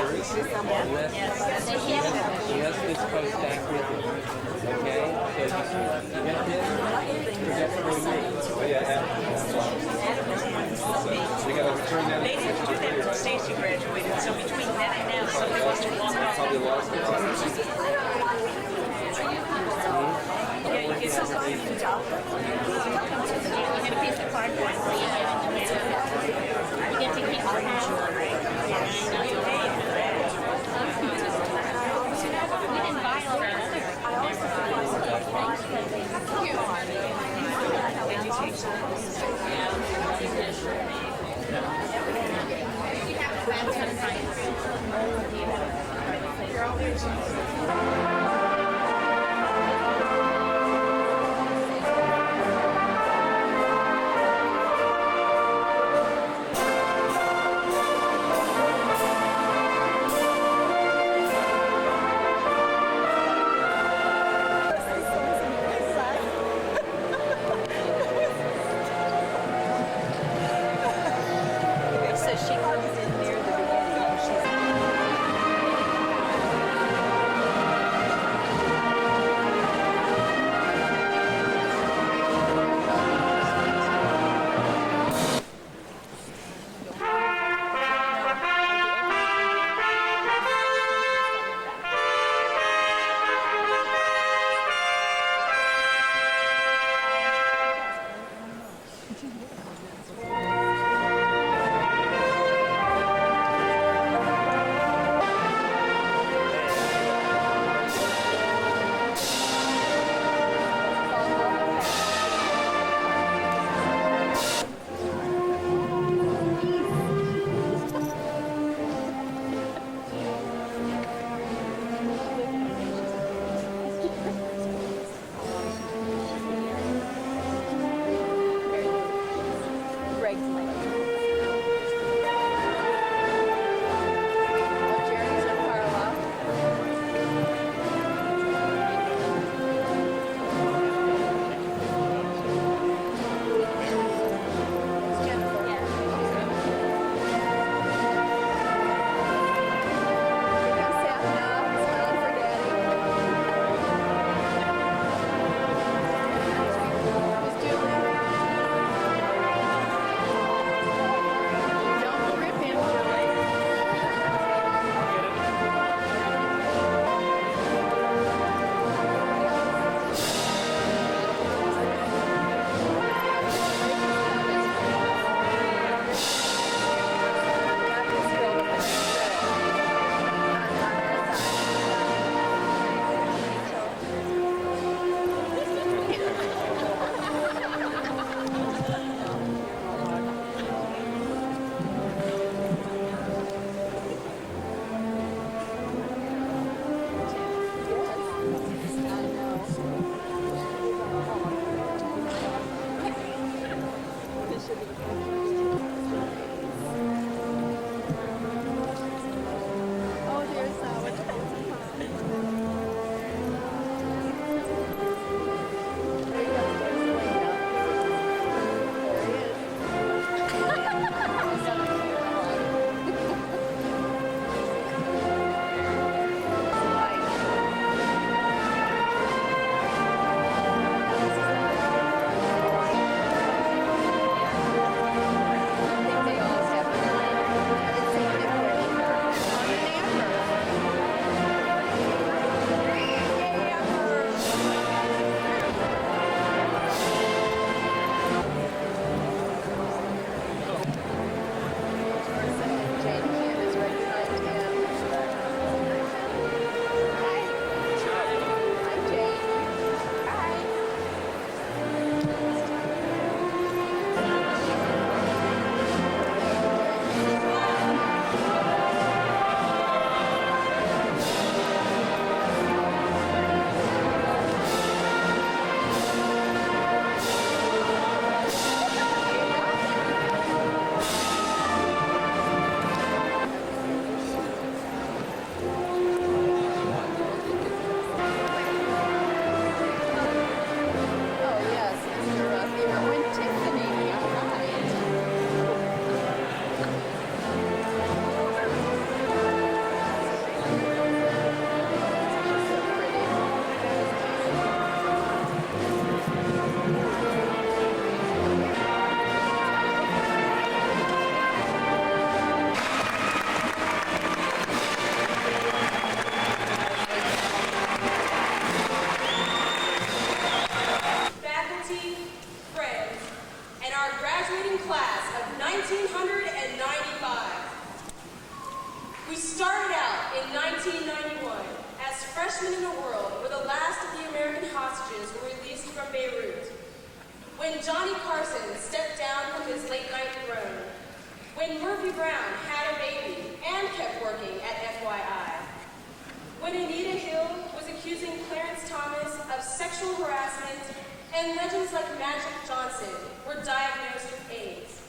She has this post back with her. Okay? So you get this, forget for me. Oh, yeah. We got to return that. They didn't do that until Stacy graduated, so between then and now, somebody must have walked off. Probably lost it. Yeah, you get some. You get a piece of cardboard for you. You get to keep your hat. We didn't buy all that freshman in a world where the last of the American hostages were released from Beirut. When Johnny Carson stepped down from his late-night throne. When Murphy Brown had a baby and kept working at FYI. When Anita Hill was accusing Clarence Thomas of sexual harassment and legends like Magic Johnson were diagnosed with AIDS.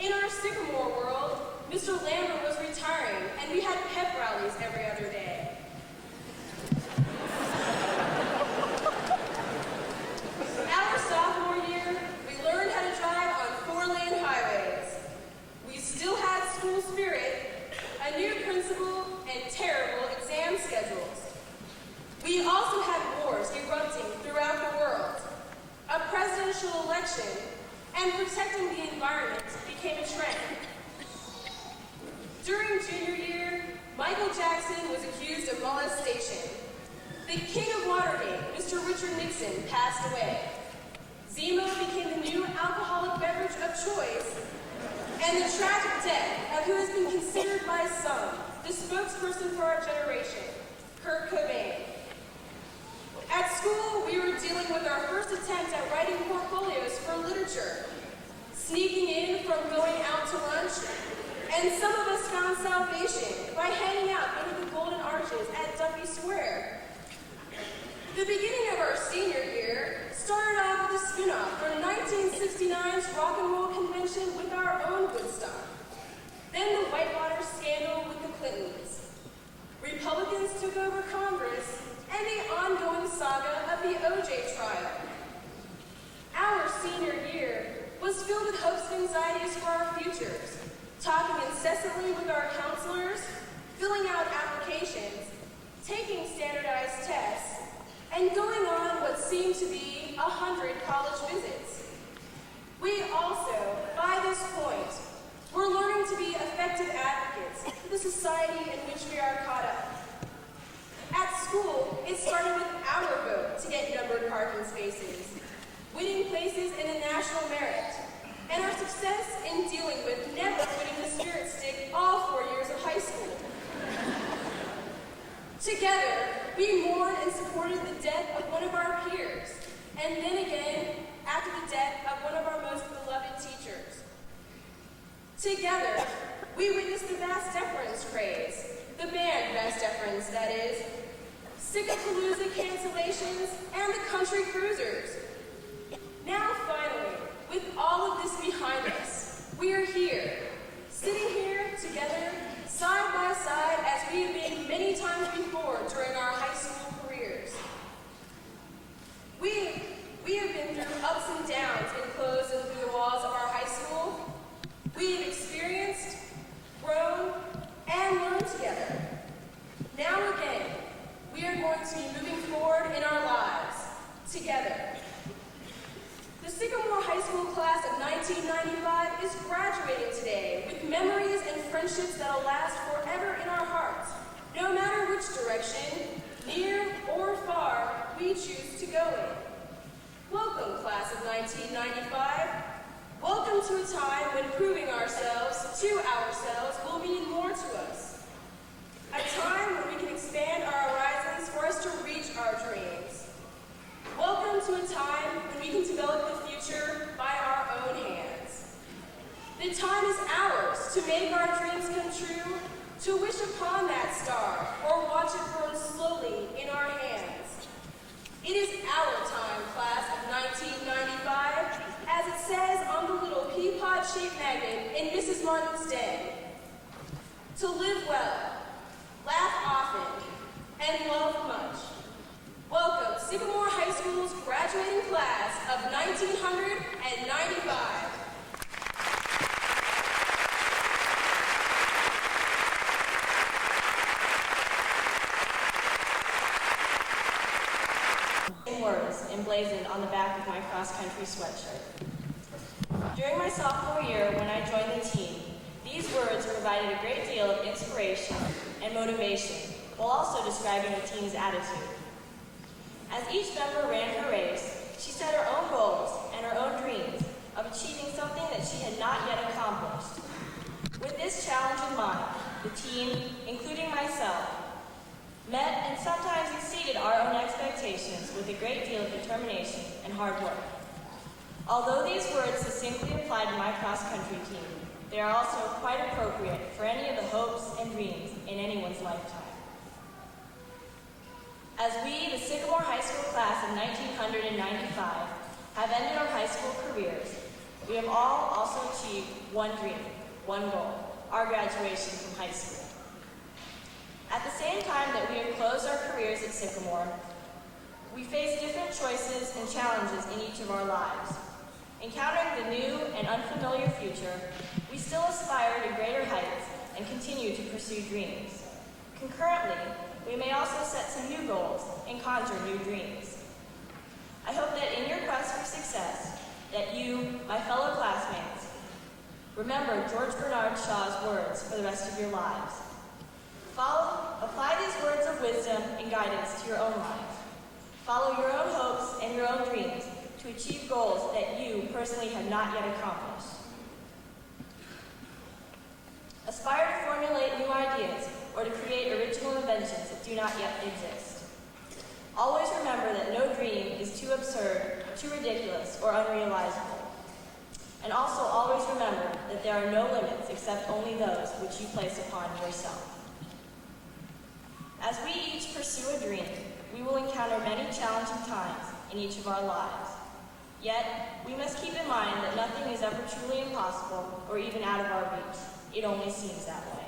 In our Sycamore world, Mr. Lambert was retiring and we had pep rallies every other day. Our sophomore year, we learned how to drive on 4-lane highways. We still had school spirit, a new principal, and terrible exam schedules. We also had wars erupting throughout the world. A presidential election and protecting the environment became a trend. During junior year, Michael Jackson was accused of molestation. The king of Watergate, Mr. Richard Nixon, passed away. Zemo became the new alcoholic beverage of choice, and the tragic death of who has been considered by some the spokesperson for our generation, Kurt Cobain. At school, we were dealing with our first attempt at writing portfolios for literature, sneaking in from going out to lunch, and some of us found salvation by hanging out under the golden arches at Duffy Square. The beginning of our senior year started off with a spin-off from 1969's Rock and Roll Convention with our own Woodstock. Then the Whitewater scandal with the Clintons. Republicans took over Congress, and the ongoing saga of the OJ trial. Our senior year was filled with hopes and anxieties for our futures, talking incessantly with our counselors, filling out applications, taking standardized tests, and going on what seemed to be 100 college visits. We also, by this point, were learning to be effective advocates for the society in which we are caught up. At school, it started with our vote to get numbered parking spaces, winning places in a national merit, and our success in dealing with never winning the spirit stick all 4 years of high school. Together, we mourned and supported the death of one of our peers, and then again, after the death of one of our most beloved teachers. Together, we witnessed the Vast Deferens craze, the band Vast Deferens, that is, Sycapalooza cancellations, and the country cruisers. Now finally, with all of this behind us, we are here, sitting here together, side by side, as we have been many times before during our high school careers. We have been through ups and downs enclosed through the walls of our high school. We have experienced, grown, and learned together. Now again, we are going to be moving forward in our lives, together. The Sycamore High School class of 1995 is graduating today with memories and friendships that will last forever in our hearts, no matter which direction, near or far, we choose to go in. Welcome, class of 1995. Welcome to a time when proving ourselves to ourselves will mean more to us. A time when we can expand our horizons for us to reach our dreams. Welcome to a time when we can develop the future by our own hands. The time is ours to make our dreams come true, to wish upon that star, or watch it burn slowly in our hands. It is our time, class of 1995, as it says on the little pea-pod-shaped magnet in Mrs. Martin's den. To live well, laugh often, and love much. Welcome, Sycamore High School's graduating class of 1995. Words emblazoned on the back of my cross-country sweatshirt. During my sophomore year, when I joined the team, these words provided a great deal of inspiration and motivation, while also describing the team's attitude. As each member ran her race, she set her own goals and her own dreams of achieving something that she had not yet accomplished. With this challenge in mind, the team, including myself, met and sometimes exceeded our own expectations with a great deal of determination and hard work. Although these words succinctly apply to my cross-country team, they are also quite appropriate for any of the hopes and dreams in anyone's lifetime. As we, the Sycamore High School class of 1995, have ended our high school careers, we have all also achieved one dream, one goal, our graduation from high school. At the same time that we have closed our careers at Sycamore, we face different choices and challenges in each of our lives. Encountering the new and unfamiliar future, we still aspire to greater heights and continue to pursue dreams. Concurrently, we may also set some new goals and conjure new dreams. I hope that in your quest for success, that you, my fellow classmates, remember George Bernard Shaw's words for the rest of your lives. Apply these words of wisdom and guidance to your own lives. Follow your own hopes and your own dreams to achieve goals that you personally have not yet accomplished. Aspire to formulate new ideas or to create original inventions that do not yet exist. Always remember that no dream is too absurd, too ridiculous, or unrealizable. And also always remember that there are no limits except only those which you place upon yourself. As we each pursue a dream, we will encounter many challenging times in each of our lives. Yet, we must keep in mind that nothing is ever truly impossible or even out of our reach. It only seems that way.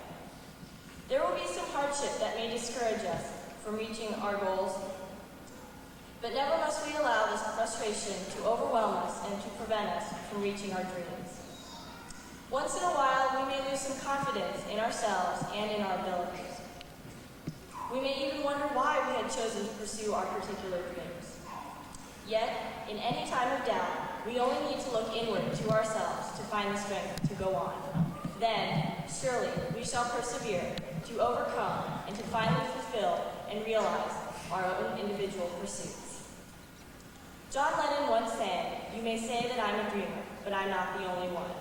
There will be some hardship that may discourage us from reaching our goals, but never must we allow this frustration to overwhelm us and to prevent us from reaching our dreams. Once in a while, we may lose some confidence in ourselves and in our abilities. We may even wonder why we had chosen to pursue our particular dreams. Yet, in any time of doubt, we only need to look inward to ourselves to find the strength to go on. Then, surely, we shall persevere to overcome and to finally fulfill and realize our own individual pursuits. John Lennon once sang, "You may say that I'm a dreamer, but I'm not the only one."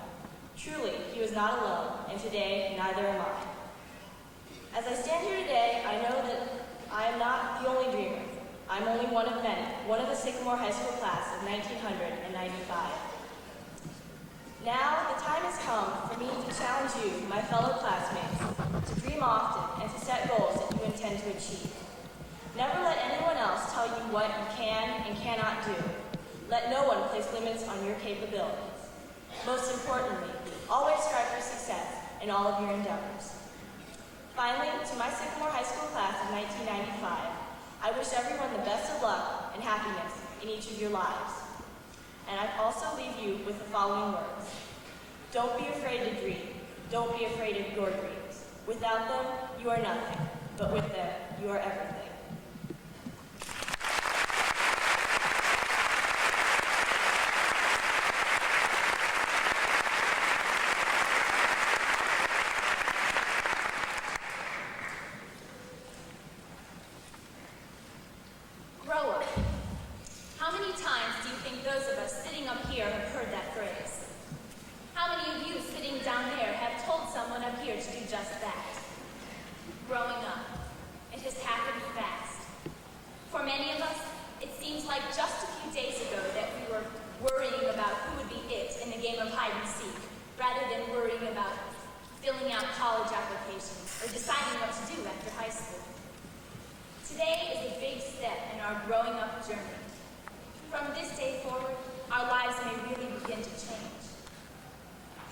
Truly, he was not alone, and today, neither am I. As I stand here today, I know that I am not the only dreamer. I'm only one of many, one of the Sycamore High School class of 1995. Now, the time has come for me to challenge you, my fellow classmates, to dream often and to set goals that you intend to achieve. Never let anyone else tell you what you can and cannot do. Let no one place limits on your capabilities. Most importantly, always strive for success in all of your endeavors. Finally, to my Sycamore High School class of 1995, I wish everyone the best of luck and happiness in each of your lives. And I also leave you with the following words. Don't be afraid to dream. Don't be afraid of your dreams. Without them, you are nothing. But with them, you are everything. Grow up. How many times do you think those of us sitting up here have heard that phrase? How many of you sitting down there have told someone up here to do just that? Growing up. It has happened fast. For many of us, it seems like just a few days ago that we were worrying about who would be it in the game of hide and seek, rather than worrying about filling out college applications or deciding what to do after high school. Today is a big step in our growing up journey. From this day forward, our lives may really begin to change.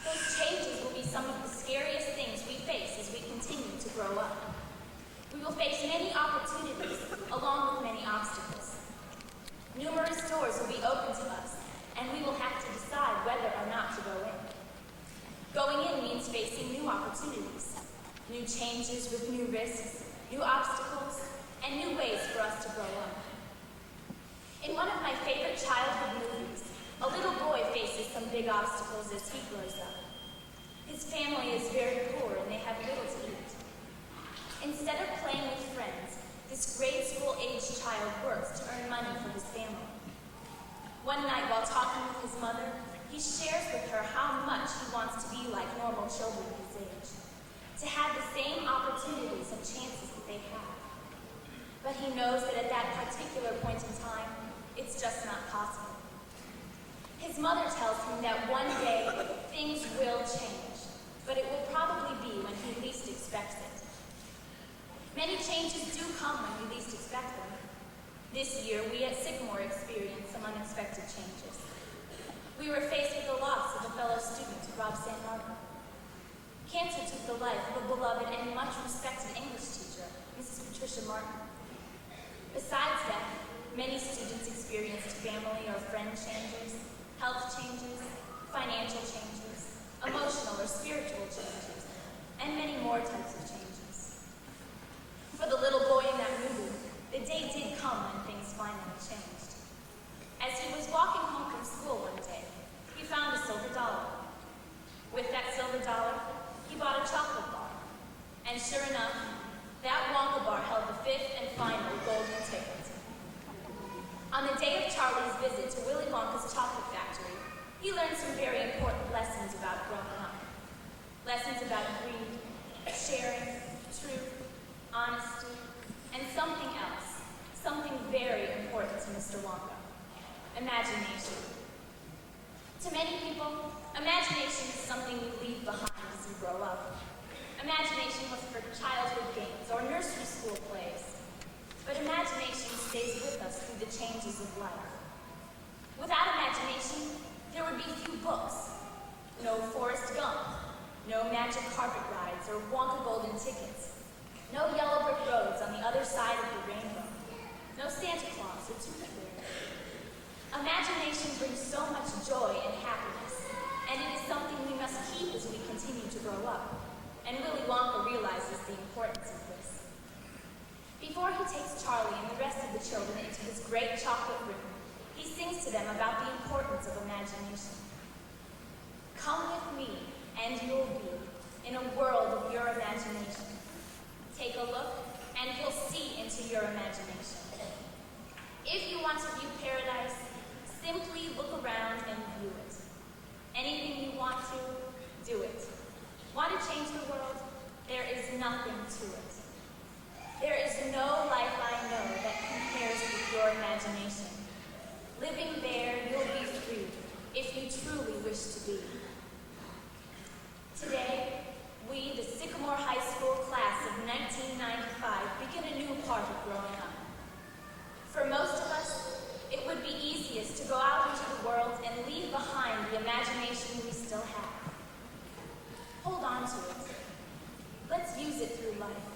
Those changes will be some of the scariest things we face as we continue to grow up. We will face many opportunities along with many obstacles. Numerous doors will be open to us, and we will have to decide whether or not to go in. Going in means facing new opportunities, new changes with new risks, new obstacles, and new ways for us to grow up. In one of my favorite childhood movies, a little boy faces some big obstacles as he grows up. His family is very poor and they have little to eat. Instead of playing with friends, this grade school-aged child works to earn money for his family. One night while talking with his mother, he shares with her how much he wants to be like normal children his age, to have the same opportunities and chances that they have. But he knows that at that particular point in time, it's just not possible. His mother tells him that one day things will change, but it will probably be when he least expects it. Many changes do come when we least expect them. This year, we at Sycamore experienced some unexpected changes. We were faced with the loss of a fellow student, Rob San Marco. Cancer took the life of a beloved and much respected English teacher, Mrs. Patricia Martin. Besides death, many students experienced family or friend changes, health changes, financial changes, emotional or spiritual changes, and many more types of changes. For the little boy in that movie, the day did come when things finally changed. As he was walking home from school one day, he found a silver dollar. With that silver dollar, he bought a chocolate bar. And sure enough, that Wonka bar held the fifth and final golden ticket. On the day of Charlie's visit to Willy Wonka's chocolate factory, he learned some very important lessons about growing up. Lessons about greed, sharing, truth, honesty, and something else, something very important to Mr. Wonka: imagination. To many people, imagination is something we leave behind as we grow up. Imagination was for childhood games or nursery school plays. But imagination stays with us through the changes of life. Without imagination, there would be few books. No Forrest Gump, no magic carpet rides or Wonka golden tickets, no yellow brick roads on the other side of the rainbow, no Santa Claus or Tooth Fairy. Imagination brings so much joy and happiness, and it is something we must keep as we continue to grow up. And Willy Wonka realizes the importance of this. Before he takes Charlie and the rest of the children into his great chocolate room, he sings to them about the importance of imagination. Come with me, and you'll be in a world of your imagination. Take a look, and you'll see into your imagination. If you want to view paradise, simply look around and view it. Anything you want to, do it. Want to change the world? There is nothing to it. There is no life I know that compares with your imagination. Living there, you'll be free if you truly wish to be. Today, we, the Sycamore High School class of 1995, begin a new part of growing up. For most of us, it would be easiest to go out into the world and leave behind the imagination we still have. Hold on to it. Let's use it through life.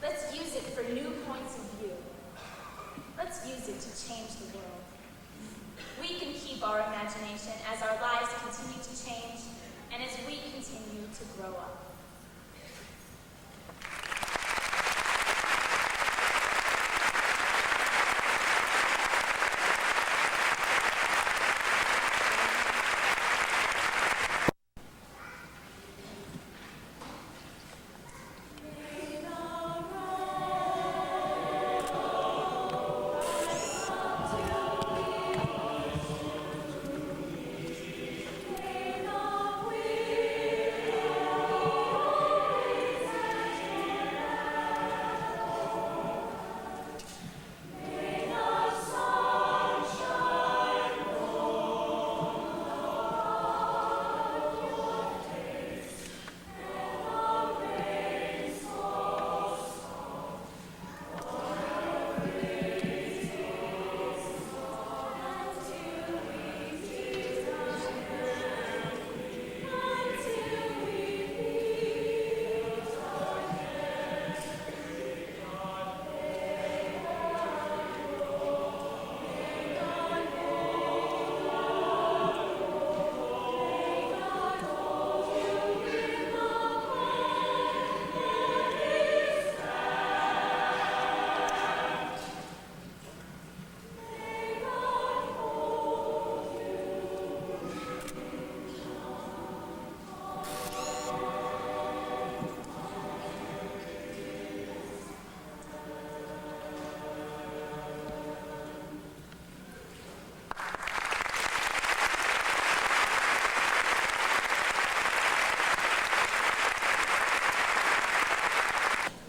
Let's use it for new points of view. Let's use it to change the world. We can keep our imagination as our lives continue to change and as we continue to grow up.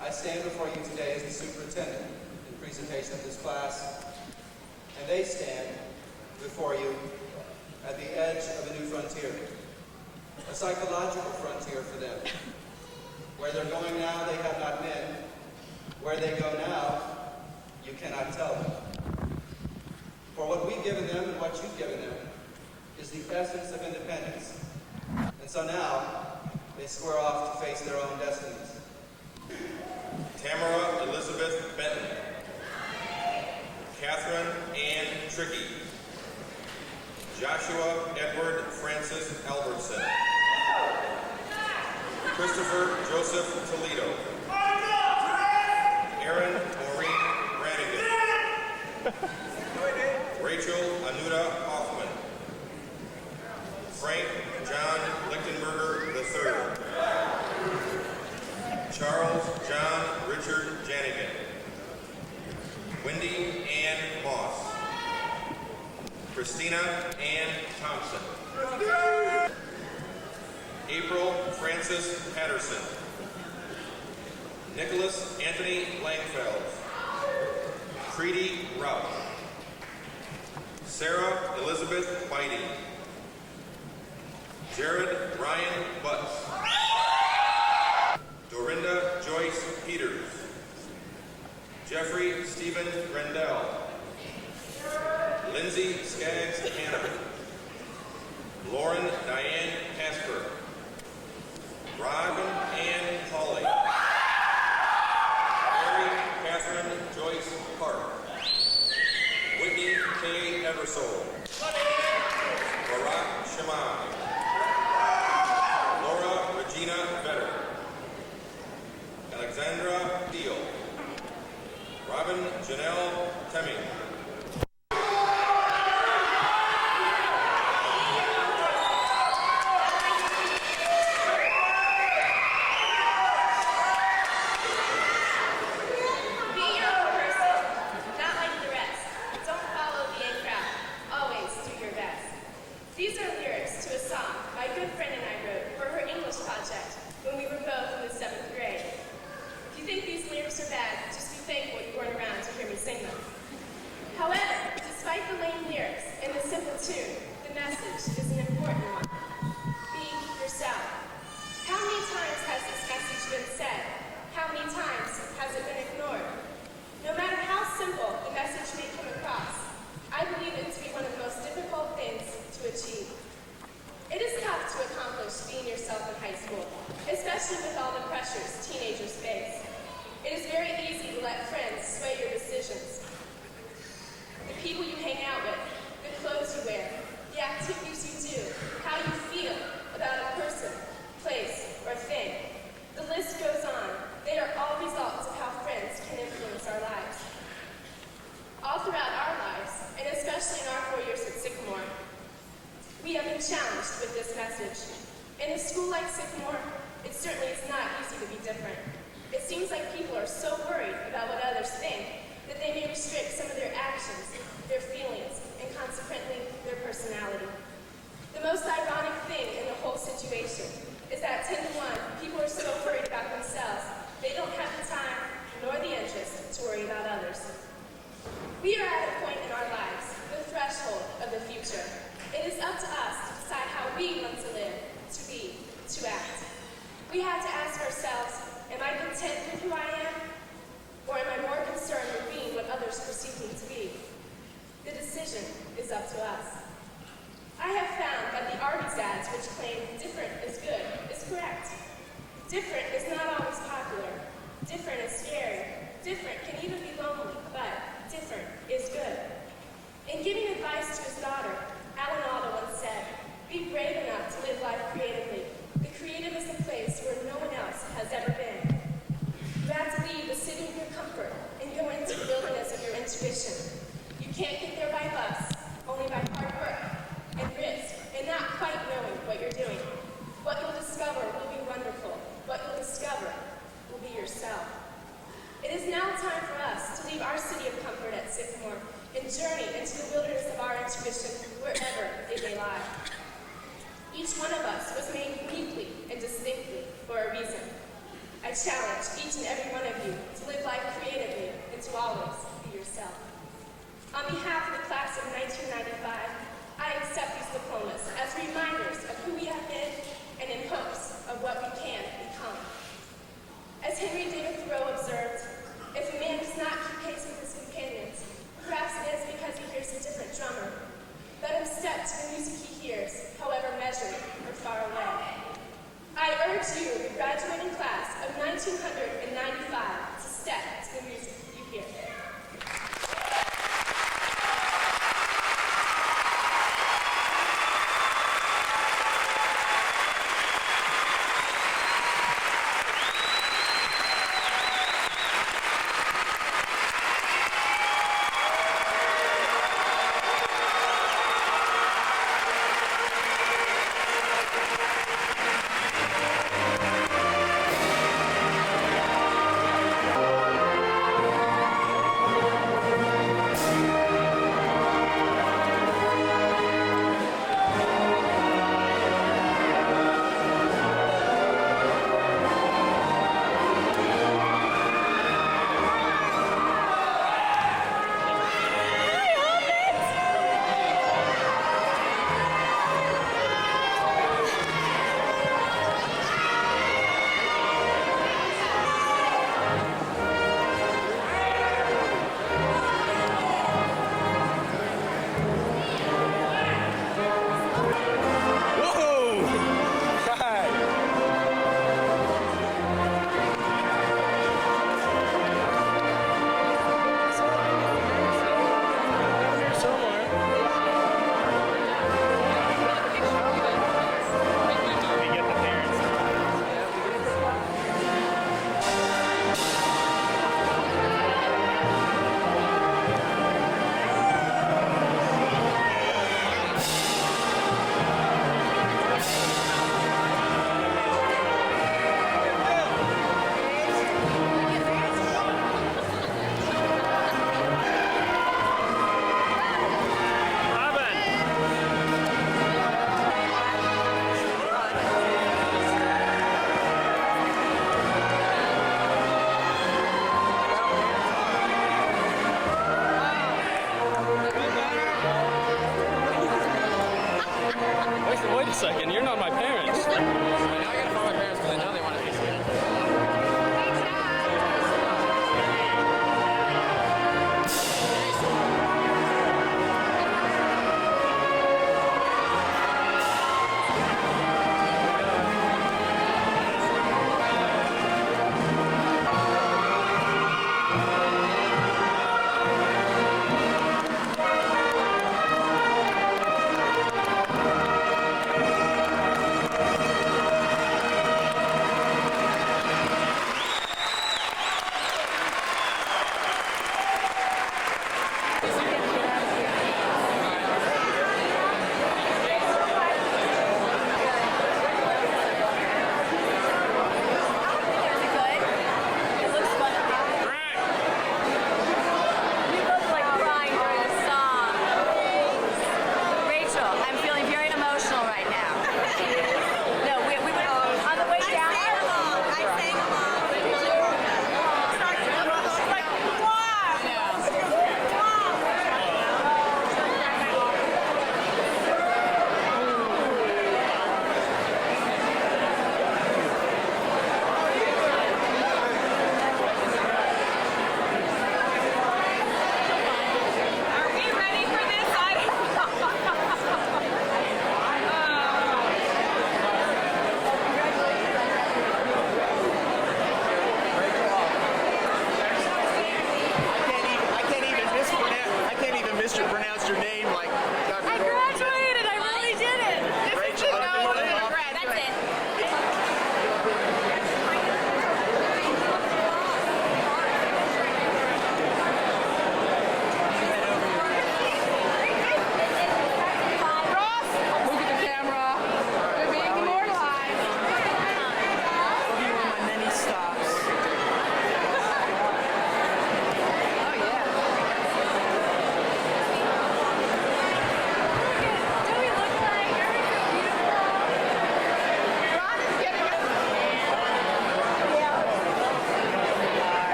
I stand before you today as the superintendent in presentation of this class, and they stand before you at the edge of a new frontier, a psychological frontier for them. Where they're going now, they have not been. Where they go now, you cannot tell them. For what we've given them and what you've given them is the essence of independence. And so now, they square off to face their own destinies. Tamara Elizabeth Benton. Catherine Ann Trickey. Joshua Edward Francis Albertson. Christopher Joseph Toledo. Aaron Maureen Brannigan. Rachel Anuta Hoffman. Frank John Lichtenberger III. Charles John Richard Janigan. Wendy Ann Moss. Christina Ann Thompson. April Francis Patterson. Nicholas Anthony Langfeld. Creedy Rauch. Sarah Elizabeth Whitey. Jared Ryan Butts. Dorinda Joyce Peters. Jeffrey Stephen Rendell. Lindsay Skaggs Hanna. Lauren Diane Casper. Robin Ann Hawley. Mary Catherine Joyce Park. Whitney K. Eversole. Barack Shimai. Laura Regina Vetter. Alexandra Deal. Robin Janelle Temming. We have been challenged with this message. In a school like Sycamore, it certainly is not easy to be different. It seems like people are so worried about what others think that they may restrict some of their actions, their feelings, and consequently, their personality. The most ironic thing in the whole situation is that 10 to 1, people are so worried about themselves, they don't have the time nor the interest to worry about others. We are at a point in our lives, the threshold of the future. It is up to us to decide how we want to live, to be, to act. We have to ask ourselves, am I content with who I am? Or am I more concerned with being what others perceive me to be? The decision is up to us. I have found that the Arby's ads which claim different is good is correct. Different is not always popular. Different is scary. Different can even be lonely, but different is good. In giving advice to his daughter, Alan Alda once said, "Be brave enough to live life creatively. The creative is a place where no one else has ever been. You have to leave the city of your comfort and go into the wilderness of your intuition. You can't get there by bus, only by hard work and risk and not quite knowing what you're doing. What you'll discover will be wonderful. What you'll discover will be yourself." It is now time for us to leave our city of comfort at Sycamore and journey into the wilderness of our intuition wherever it may lie. Each one of us was made uniquely and distinctly for a reason. I challenge each and every one of you to live life creatively to always be yourself. On behalf of the class of 1995, I accept these diplomas as reminders of who we have been and in hopes of what we can